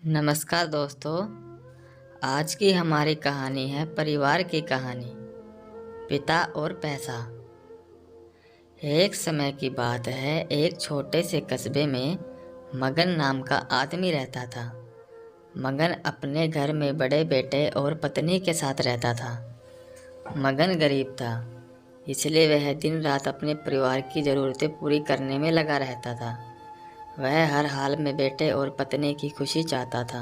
नमस्कार दोस्तों। आज की हमारी कहानी है परिवार की कहानी, पिता और पैसा। एक समय की बात है, एक छोटे से कस्बे में मगन नाम का आदमी रहता था। मगन अपने घर में बड़े बेटे और पत्नी के साथ रहता था। मगन गरीब था, इसलिए वह दिन रात अपने परिवार की ज़रूरतें पूरी करने में लगा रहता था। वह हर हाल में बेटे और पत्नी की खुशी चाहता था।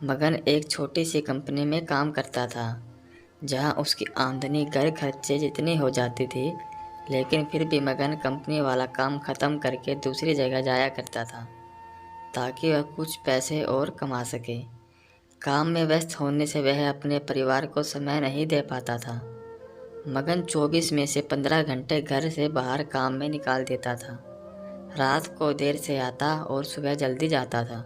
मगन एक छोटी सी कंपनी में काम करता था, जहां उसकी आमदनी घर खर्चे जितनी हो जाती थी, लेकिन फिर भी मगन कंपनी वाला काम ख़त्म करके दूसरी जगह जाया करता था, ताकि वह कुछ पैसे और कमा सके। काम में व्यस्त होने से वह अपने परिवार को समय नहीं दे पाता था। मगन 24 में से 15 घंटे घर से बाहर काम में निकाल देता था। रात को देर से आता और सुबह जल्दी जाता था।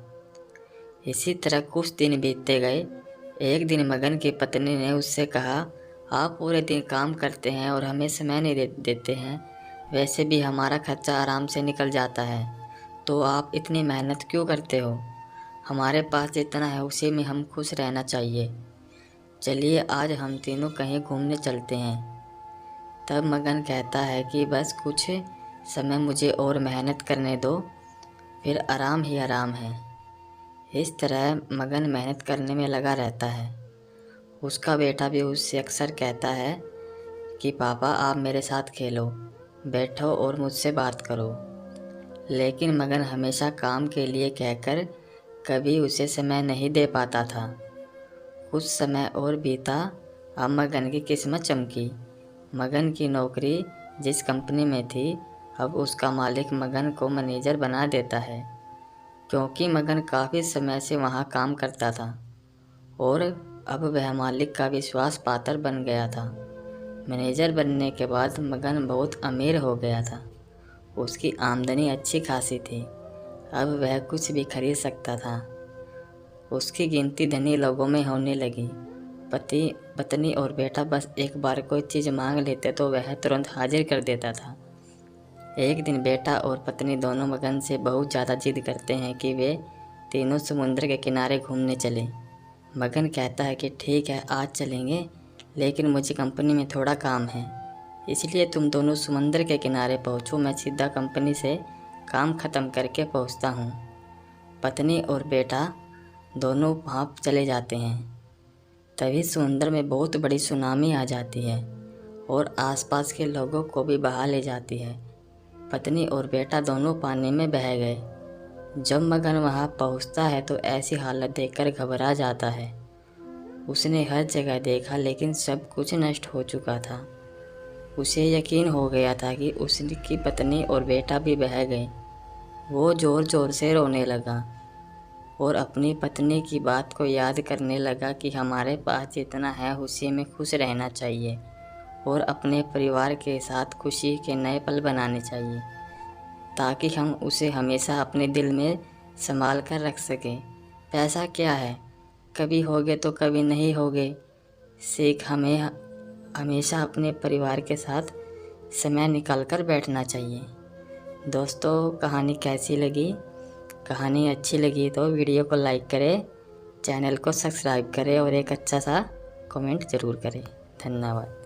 इसी तरह कुछ दिन बीतते गए। एक दिन मगन की पत्नी ने उससे कहा, आप पूरे दिन काम करते हैं और हमें समय नहीं देते हैं। वैसे भी हमारा खर्चा आराम से निकल जाता है, तो आप इतनी मेहनत क्यों करते हो? हमारे पास जितना है उसी में हम खुश रहना चाहिए। चलिए आज हम तीनों कहीं घूमने चलते हैं। तब मगन कहता है कि बस कुछ समय मुझे और मेहनत करने दो, फिर आराम ही आराम है। इस तरह मगन मेहनत करने में लगा रहता है। उसका बेटा भी उससे अक्सर कहता है कि पापा आप मेरे साथ खेलो, बैठो और मुझसे बात करो। लेकिन मगन हमेशा काम के लिए कहकर कभी उसे समय नहीं दे पाता था। कुछ समय और बीता। अब मगन की किस्मत चमकी। मगन की नौकरी जिस कंपनी में थी, अब उसका मालिक मगन को मैनेजर बना देता है, क्योंकि मगन काफ़ी समय से वहाँ काम करता था और अब वह मालिक का विश्वास पात्र बन गया था। मैनेजर बनने के बाद मगन बहुत अमीर हो गया था। उसकी आमदनी अच्छी खासी थी। अब वह कुछ भी खरीद सकता था। उसकी गिनती धनी लोगों में होने लगी। पति पत्नी और बेटा बस एक बार कोई चीज़ मांग लेते तो वह तुरंत हाजिर कर देता था। एक दिन बेटा और पत्नी दोनों मगन से बहुत ज़्यादा जिद करते हैं कि वे तीनों समुद्र के किनारे घूमने चलें। मगन कहता है कि ठीक है, आज चलेंगे, लेकिन मुझे कंपनी में थोड़ा काम है, इसलिए तुम दोनों समुद्र के किनारे पहुँचो, मैं सीधा कंपनी से काम ख़त्म करके पहुँचता हूँ। पत्नी और बेटा दोनों वहाँ चले जाते हैं। तभी समुद्र में बहुत बड़ी सुनामी आ जाती है और आसपास के लोगों को भी बहा ले जाती है। पत्नी और बेटा दोनों पानी में बह गए। जब मगन वहाँ पहुँचता है तो ऐसी हालत देखकर घबरा जाता है। उसने हर जगह देखा, लेकिन सब कुछ नष्ट हो चुका था। उसे यकीन हो गया था कि उसकी पत्नी और बेटा भी बह गए। वो ज़ोर ज़ोर से रोने लगा और अपनी पत्नी की बात को याद करने लगा कि हमारे पास जितना है उसी में खुश रहना चाहिए और अपने परिवार के साथ खुशी के नए पल बनाने चाहिए, ताकि हम उसे हमेशा अपने दिल में संभाल कर रख सकें। पैसा क्या है, कभी होगे तो कभी नहीं होगे। सीख हमें हमेशा अपने परिवार के साथ समय निकाल कर बैठना चाहिए। दोस्तों, कहानी कैसी लगी? कहानी अच्छी लगी तो वीडियो को लाइक करें, चैनल को सब्सक्राइब करें और एक अच्छा सा कमेंट ज़रूर करें। धन्यवाद।